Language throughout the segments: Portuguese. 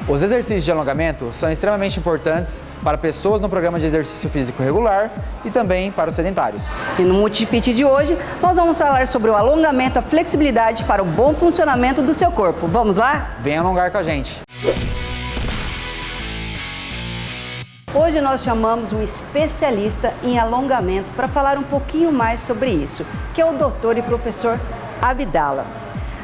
Os exercícios de alongamento são extremamente importantes para pessoas no programa de exercício físico regular e também para os sedentários. E no Multifit de hoje, nós vamos falar sobre o alongamento, a flexibilidade para o bom funcionamento do seu corpo. Vamos lá? Venha alongar com a gente! Hoje nós chamamos um especialista em alongamento para falar um pouquinho mais sobre isso, que é o doutor e professor Abdala.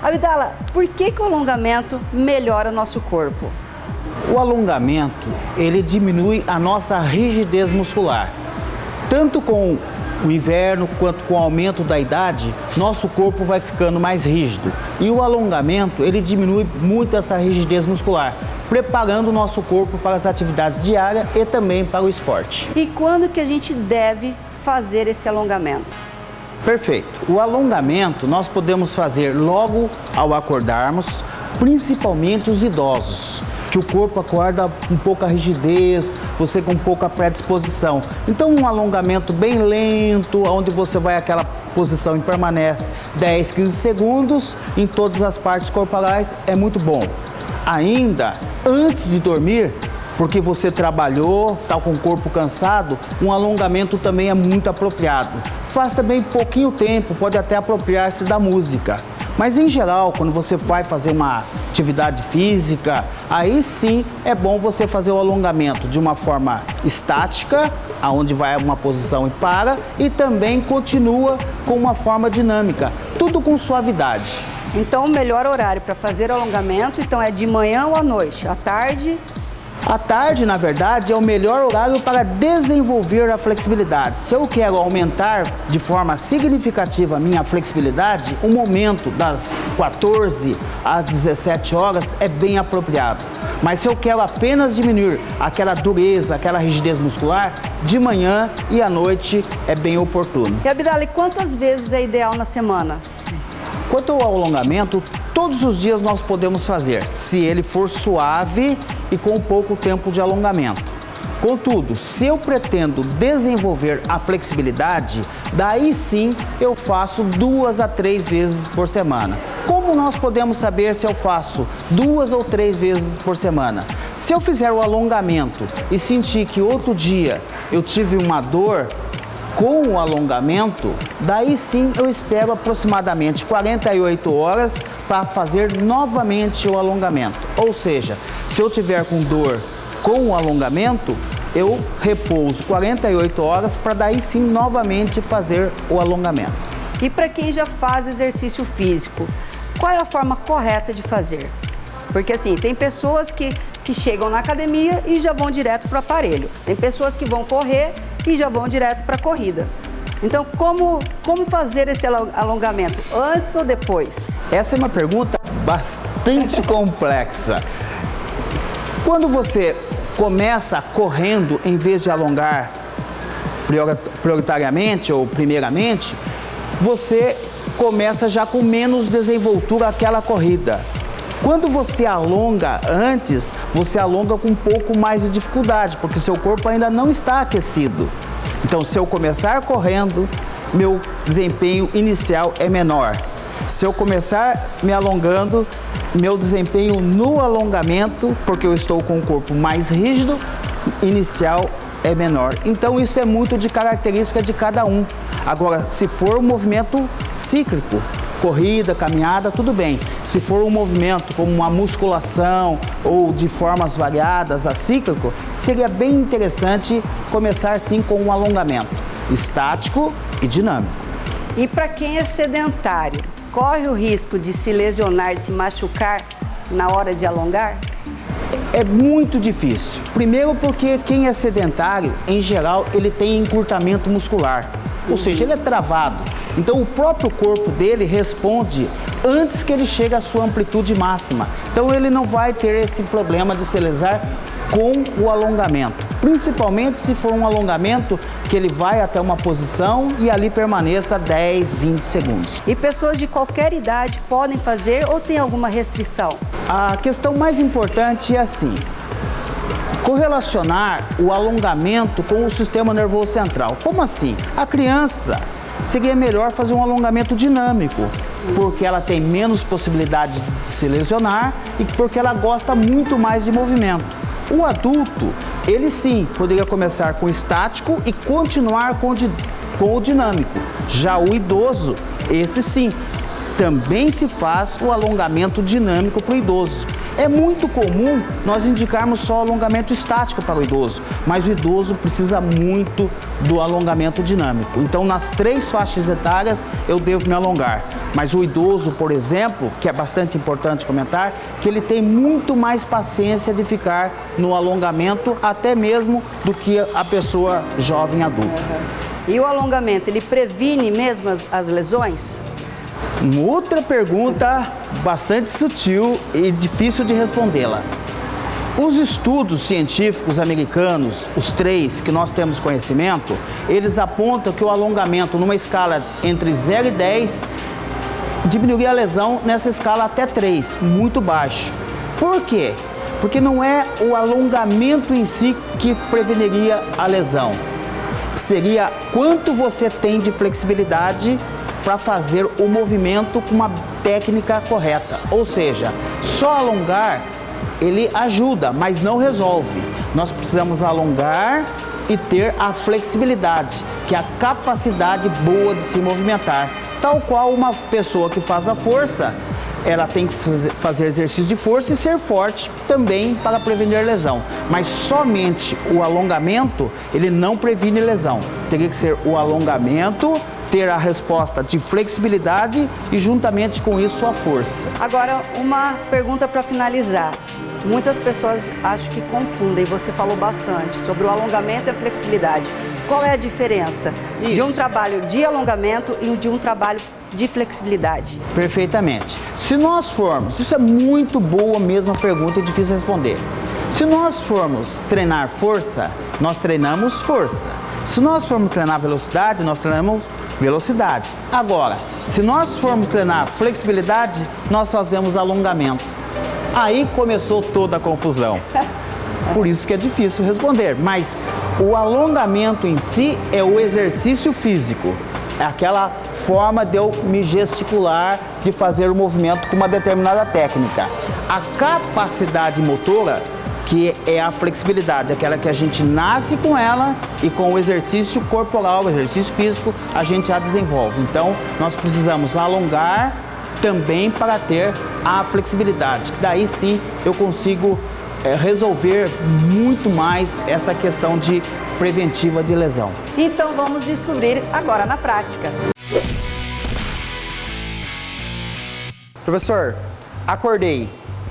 Abdala, por que o alongamento melhora o nosso corpo? O alongamento, ele diminui a nossa rigidez muscular. Tanto com o inverno quanto com o aumento da idade, nosso corpo vai ficando mais rígido. E o alongamento, ele diminui muito essa rigidez muscular, preparando o nosso corpo para as atividades diárias e também para o esporte. E quando que a gente deve fazer esse alongamento? Perfeito. O alongamento nós podemos fazer logo ao acordarmos, principalmente os idosos, que o corpo acorda com pouca rigidez, você com pouca predisposição. Então um alongamento bem lento, onde você vai àquela posição e permanece 10, 15 segundos em todas as partes corporais, é muito bom. Ainda antes de dormir, porque você trabalhou, está com o corpo cansado, um alongamento também é muito apropriado. Faz também pouquinho tempo, pode até apropriar-se da música. Mas em geral, quando você vai fazer uma atividade física, aí sim é bom você fazer o alongamento de uma forma estática, aonde vai uma posição e para, e também continua com uma forma dinâmica, tudo com suavidade. Então o melhor horário para fazer alongamento então é de manhã ou à noite? À tarde? À tarde, na verdade, é o melhor horário para desenvolver a flexibilidade. Se eu quero aumentar de forma significativa a minha flexibilidade, o momento das 14 às 17 horas é bem apropriado. Mas se eu quero apenas diminuir aquela dureza, aquela rigidez muscular, de manhã e à noite é bem oportuno. E Abdala, quantas vezes é ideal na semana? Quanto ao alongamento, todos os dias nós podemos fazer, se ele for suave e com pouco tempo de alongamento. Contudo, se eu pretendo desenvolver a flexibilidade, daí sim eu faço 2 a 3 vezes por semana. Como nós podemos saber se eu faço 2 ou 3 vezes por semana? Se eu fizer o alongamento e sentir que outro dia eu tive uma dor, com o alongamento, daí sim eu espero aproximadamente 48 horas para fazer novamente o alongamento. Ou seja, se eu tiver com dor com o alongamento, eu repouso 48 horas para daí sim novamente fazer o alongamento. E para quem já faz exercício físico, qual é a forma correta de fazer? Porque assim, tem pessoas que chegam na academia e já vão direto para o aparelho. Tem pessoas que vão correr e já vão direto para a corrida. Então, como fazer esse alongamento? Antes ou depois? Essa é uma pergunta bastante complexa. Quando você começa correndo em vez de alongar prioritariamente ou primeiramente, você começa já com menos desenvoltura aquela corrida. Quando você alonga antes, você alonga com um pouco mais de dificuldade, porque seu corpo ainda não está aquecido. Então, se eu começar correndo, meu desempenho inicial é menor. Se eu começar me alongando, meu desempenho no alongamento, porque eu estou com o corpo mais rígido, inicial é menor. Então, isso é muito de característica de cada um. Agora, se for um movimento cíclico, corrida, caminhada, tudo bem. Se for um movimento como uma musculação ou de formas variadas, acíclico, seria bem interessante começar sim com um alongamento estático e dinâmico. E para quem é sedentário, corre o risco de se lesionar, de se machucar na hora de alongar? É muito difícil. Primeiro porque quem é sedentário, em geral, ele tem encurtamento muscular. Ou seja, ele é travado. Então o próprio corpo dele responde antes que ele chegue à sua amplitude máxima. Então ele não vai ter esse problema de se lesar com o alongamento. Principalmente se for um alongamento que ele vai até uma posição e ali permaneça 10, 20 segundos. E pessoas de qualquer idade podem fazer ou tem alguma restrição? A questão mais importante é assim, correlacionar o alongamento com o sistema nervoso central. Como assim? A criança seria melhor fazer um alongamento dinâmico, porque ela tem menos possibilidade de se lesionar e porque ela gosta muito mais de movimento. O adulto, ele sim, poderia começar com o estático e continuar com o dinâmico. Já o idoso, esse sim, também se faz o alongamento dinâmico para o idoso. É muito comum nós indicarmos só alongamento estático para o idoso, mas o idoso precisa muito do alongamento dinâmico. Então, nas 3 faixas etárias, eu devo me alongar. Mas o idoso, por exemplo, que é bastante importante comentar, que ele tem muito mais paciência de ficar no alongamento, até mesmo do que a pessoa jovem adulta. E o alongamento, ele previne mesmo as lesões? Outra pergunta bastante sutil e difícil de respondê-la. Os estudos científicos americanos, os 3 que nós temos conhecimento, eles apontam que o alongamento numa escala entre 0 e 10 diminuiria a lesão nessa escala até 3, muito baixo. Por quê? Porque não é o alongamento em si que preveniria a lesão. Seria quanto você tem de flexibilidade para fazer o movimento com uma técnica correta. Ou seja, só alongar, ele ajuda, mas não resolve. Nós precisamos alongar e ter a flexibilidade, que é a capacidade boa de se movimentar. Tal qual uma pessoa que faz a força, ela tem que fazer exercício de força e ser forte também para prevenir lesão. Mas somente o alongamento, ele não previne lesão. Teria que ser o alongamento, ter a resposta de flexibilidade e juntamente com isso a força. Agora, uma pergunta para finalizar. Muitas pessoas acho que confundem, você falou bastante sobre o alongamento e a flexibilidade. Qual é a diferença de um trabalho de alongamento e de um trabalho de flexibilidade? Perfeitamente. Se nós formos, isso é muito boa mesmo a pergunta e difícil responder. Se nós formos treinar força, nós treinamos força. Se nós formos treinar velocidade, nós treinamos velocidade. Agora, se nós formos treinar flexibilidade, nós fazemos alongamento. Aí começou toda a confusão. Por isso que é difícil responder. Mas o alongamento em si é o exercício físico. É aquela forma de eu me gesticular, de fazer o movimento com uma determinada técnica. A capacidade motora, que é a flexibilidade, aquela que a gente nasce com ela e com o exercício corporal, o exercício físico, a gente a desenvolve. Então, nós precisamos alongar também para ter a flexibilidade. Daí sim eu consigo resolver muito mais essa questão de preventiva de lesão. Então vamos descobrir agora na prática. Professor, acordei.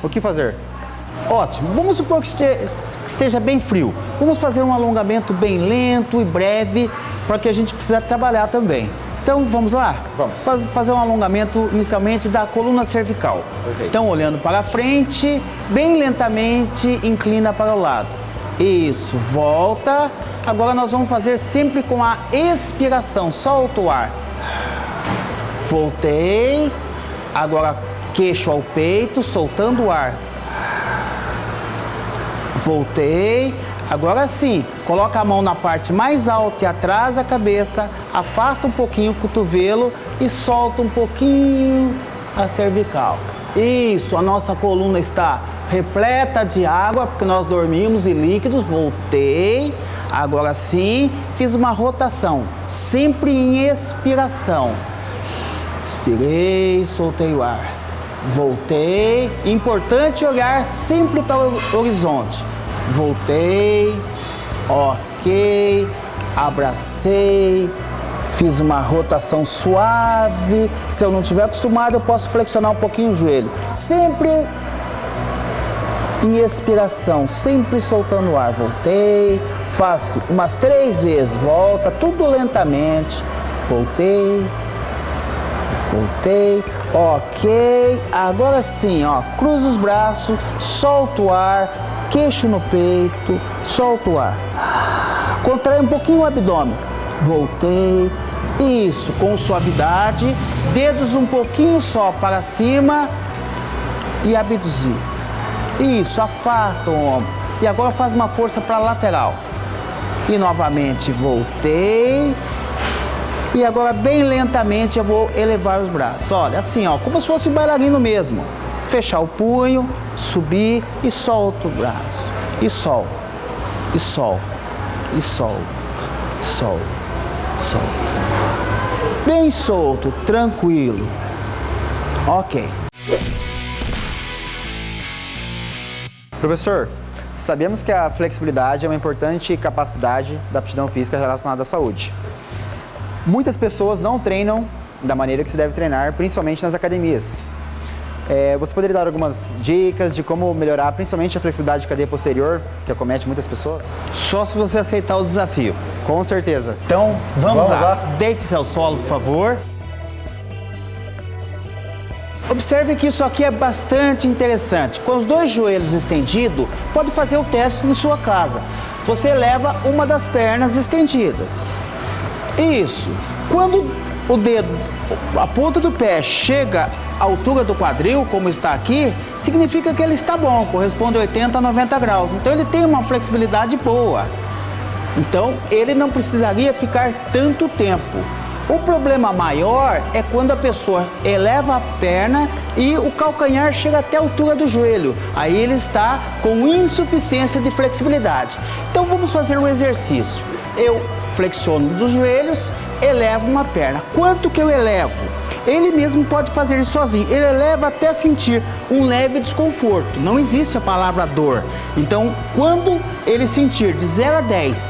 O que fazer? Ótimo. Vamos supor que seja bem frio. Vamos fazer um alongamento bem lento e breve, para que a gente precisa trabalhar também. Então, vamos lá? Vamos. Fazer um alongamento inicialmente da coluna cervical. Perfeito. Então, olhando para frente, bem lentamente, inclina para o lado. Isso, volta. Agora nós vamos fazer sempre com a expiração, solta o ar. Voltei. Agora, queixo ao peito, soltando o ar. Voltei. Agora sim, coloca a mão na parte mais alta e atrás da cabeça, afasta um pouquinho o cotovelo e solta um pouquinho a cervical. Isso, a nossa coluna está repleta de água, porque nós dormimos e líquidos. Voltei. Agora sim, fiz uma rotação, sempre em expiração. Expirei, soltei o ar. Voltei. Importante olhar sempre para o horizonte. Voltei, ok, abracei, fiz uma rotação suave. Se eu não estiver acostumado, eu posso flexionar um pouquinho o joelho. Sempre em expiração, sempre soltando o ar. Voltei, faço umas 3 vezes, volta, tudo lentamente. Voltei, voltei, ok. Agora sim, ó, cruza os braços, solta o ar. Queixo no peito, solta o ar. Contrai um pouquinho o abdômen. Voltei. Isso, com suavidade. Dedos um pouquinho só para cima. e abduzir. Isso, afasta o ombro. E agora faz uma força para a lateral. E novamente voltei. E agora bem lentamente eu vou elevar os braços. Olha, assim, ó, como se fosse um bailarino mesmo. Fechar o punho, subir e solto o braço. E sol, e sol, e sol, sol, sol. Bem solto, tranquilo. Ok. Professor, sabemos que a flexibilidade é uma importante capacidade da aptidão física relacionada à saúde. Muitas pessoas não treinam da maneira que se deve treinar, principalmente nas academias. Você poderia dar algumas dicas de como melhorar principalmente a flexibilidade de cadeia posterior, que acomete muitas pessoas? Só se você aceitar o desafio. Com certeza. Então, vamos lá. Deite-se ao solo, por favor. Observe que isso aqui é bastante interessante. Com os dois joelhos estendidos, pode fazer o teste em sua casa. Você leva uma das pernas estendidas. Isso. Quando o dedo, a ponta do pé chega à altura do quadril, como está aqui, significa que ele está bom, corresponde a 80 a 90 graus. Então ele tem uma flexibilidade boa. Então ele não precisaria ficar tanto tempo. O problema maior é quando a pessoa eleva a perna e o calcanhar chega até a altura do joelho. Aí ele está com insuficiência de flexibilidade. Então vamos fazer um exercício. Eu flexiono dos joelhos, elevo uma perna. Quanto que eu elevo? Ele mesmo pode fazer isso sozinho. Ele eleva até sentir um leve desconforto. Não existe a palavra dor. Então, quando ele sentir de 0 a 10,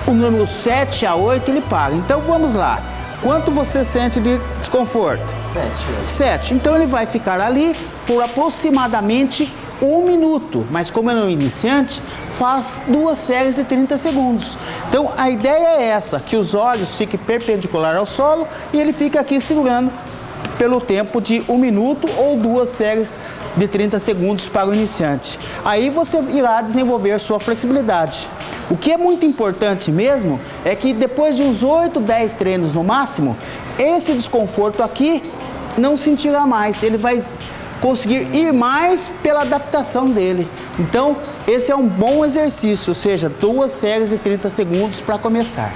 o número 7 a 8, ele para. Então, vamos lá. Quanto você sente de desconforto? 7. Então, ele vai ficar ali por aproximadamente 1 minuto. Mas como ele é um iniciante, faz 2 séries de 30 segundos. Então, a ideia é essa, que os olhos fiquem perpendicular ao solo e ele fica aqui segurando pelo tempo de 1 minuto ou 2 séries de 30 segundos para o iniciante. Aí você irá desenvolver sua flexibilidade. O que é muito importante mesmo é que depois de uns 8, 10 treinos no máximo, esse desconforto aqui não sentirá mais. Ele vai conseguir ir mais pela adaptação dele. Então, esse é um bom exercício, ou seja, 2 séries de 30 segundos para começar.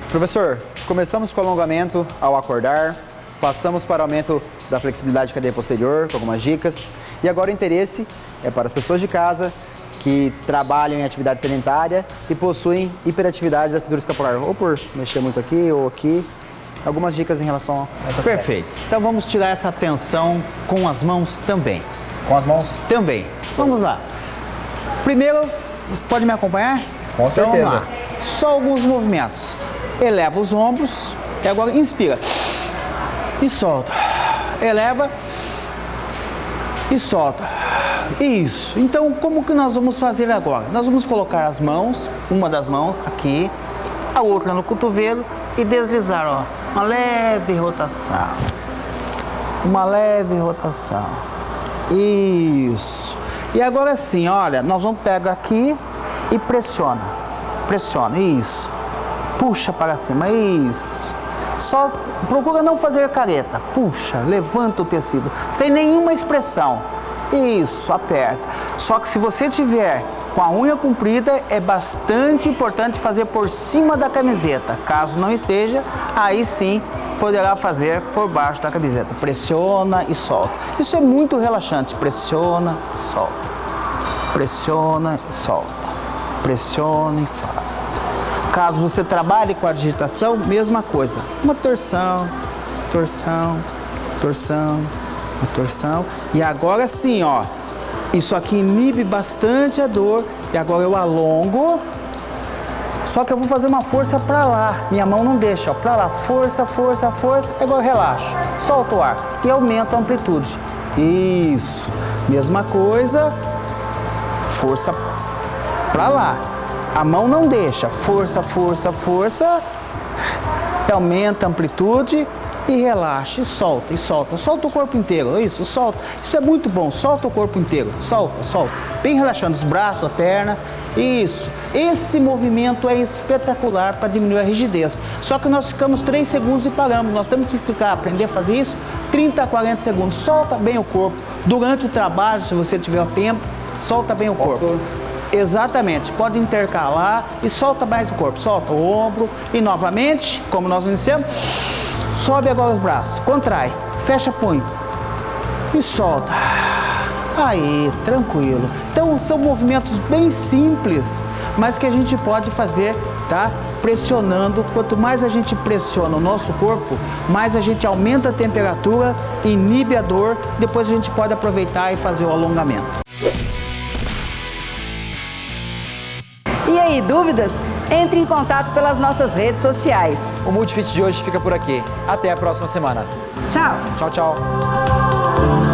Professor, começamos com o alongamento ao acordar, passamos para o aumento da flexibilidade de cadeia posterior, com algumas dicas, e agora o interesse é para as pessoas de casa que trabalham em atividade sedentária e possuem hiperatividade da cintura escapular, ou por mexer muito aqui ou aqui. Algumas dicas em relação a essas Perfeito. Então vamos tirar essa tensão com as mãos também. Com as mãos? Também. Vamos lá. Primeiro, você pode me acompanhar? Com certeza. Então, vamos lá. Só alguns movimentos. Eleva os ombros e agora inspira e solta. Eleva e solta. Isso. Então, como que nós vamos fazer agora? Nós vamos colocar as mãos, uma das mãos aqui, a outra no cotovelo e deslizar, ó, uma leve rotação. Uma leve rotação. Isso. E agora sim, olha, nós vamos pegar aqui e pressiona. Pressiona, isso. Puxa para cima, isso. Só procura não fazer careta. Puxa, levanta o tecido, sem nenhuma expressão. Isso, aperta. Só que se você tiver com a unha comprida, é bastante importante fazer por cima da camiseta. Caso não esteja, aí sim poderá fazer por baixo da camiseta. Pressiona e solta. Isso é muito relaxante. Pressiona e solta. Pressiona e solta. Pressiona e solta. Caso você trabalhe com a digitação, mesma coisa. Uma torção, torção, torção, uma torção. E agora sim, ó. Isso aqui inibe bastante a dor. E agora eu alongo. Só que eu vou fazer uma força para lá. Minha mão não deixa, ó. Para lá. Força, força, força. Agora eu relaxo. Solto o ar. E aumento a amplitude. Isso. Mesma coisa. Força para lá. A mão não deixa. Força, força, força. Aumenta a amplitude e relaxa, e solta, e solta. Solta o corpo inteiro, isso, solta. Isso é muito bom, solta o corpo inteiro, solta, solta. Bem relaxando os braços, a perna, isso. Esse movimento é espetacular para diminuir a rigidez. Só que nós ficamos 3 segundos e paramos. Nós temos que aprender a fazer isso 30 a 40 segundos. Solta bem o corpo. Durante o trabalho, se você tiver o tempo, solta bem o corpo. Exatamente, pode intercalar e solta mais o corpo. Solta o ombro e novamente, como nós iniciamos, sobe agora os braços, contrai, fecha punho e solta. Aí, tranquilo. Então, são movimentos bem simples, mas que a gente pode fazer, tá? Pressionando. Quanto mais a gente pressiona o nosso corpo, mais a gente aumenta a temperatura, inibe a dor, depois a gente pode aproveitar e fazer o alongamento. E aí, dúvidas? Entre em contato pelas nossas redes sociais. O Multifit de hoje fica por aqui. Até a próxima semana. Tchau! Tchau, tchau.